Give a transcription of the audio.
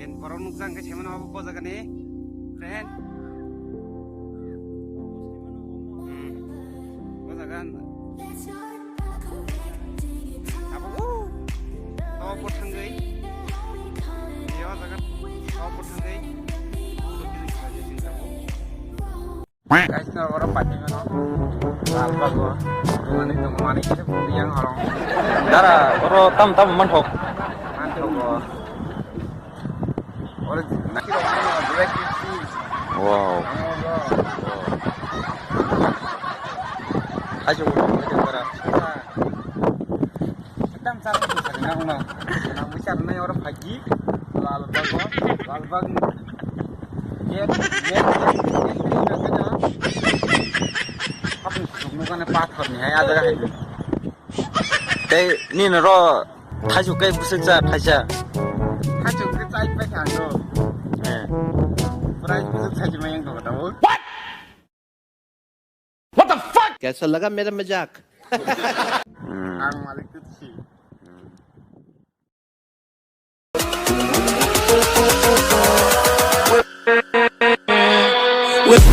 Yen borong nukjang ke cemen apa po jaga nih, friend? Po jaga. Apa tahu po tanggai? Iya jaga. Tahu po tanggai? Guys, nggak orang pagi mana? Apa gua? Mana itu yang orang. Dara, orang tam mantok. Mantap gua. Orang nasi orang black tea. Wow. Ayo kita berah. Kita misalnya bisa kenal nggak? Kenal misalnya orang pagi, lalu bang, ya, apa bukan pathor nih, ada kan? Kayak ini nero, tajuk kayak busuksa taja. Tajuk kita iPad kan lo, price busuk saja main kau tahu? What the fuck? कैसा लगा मेरा मजाक Ang malik itu sih. With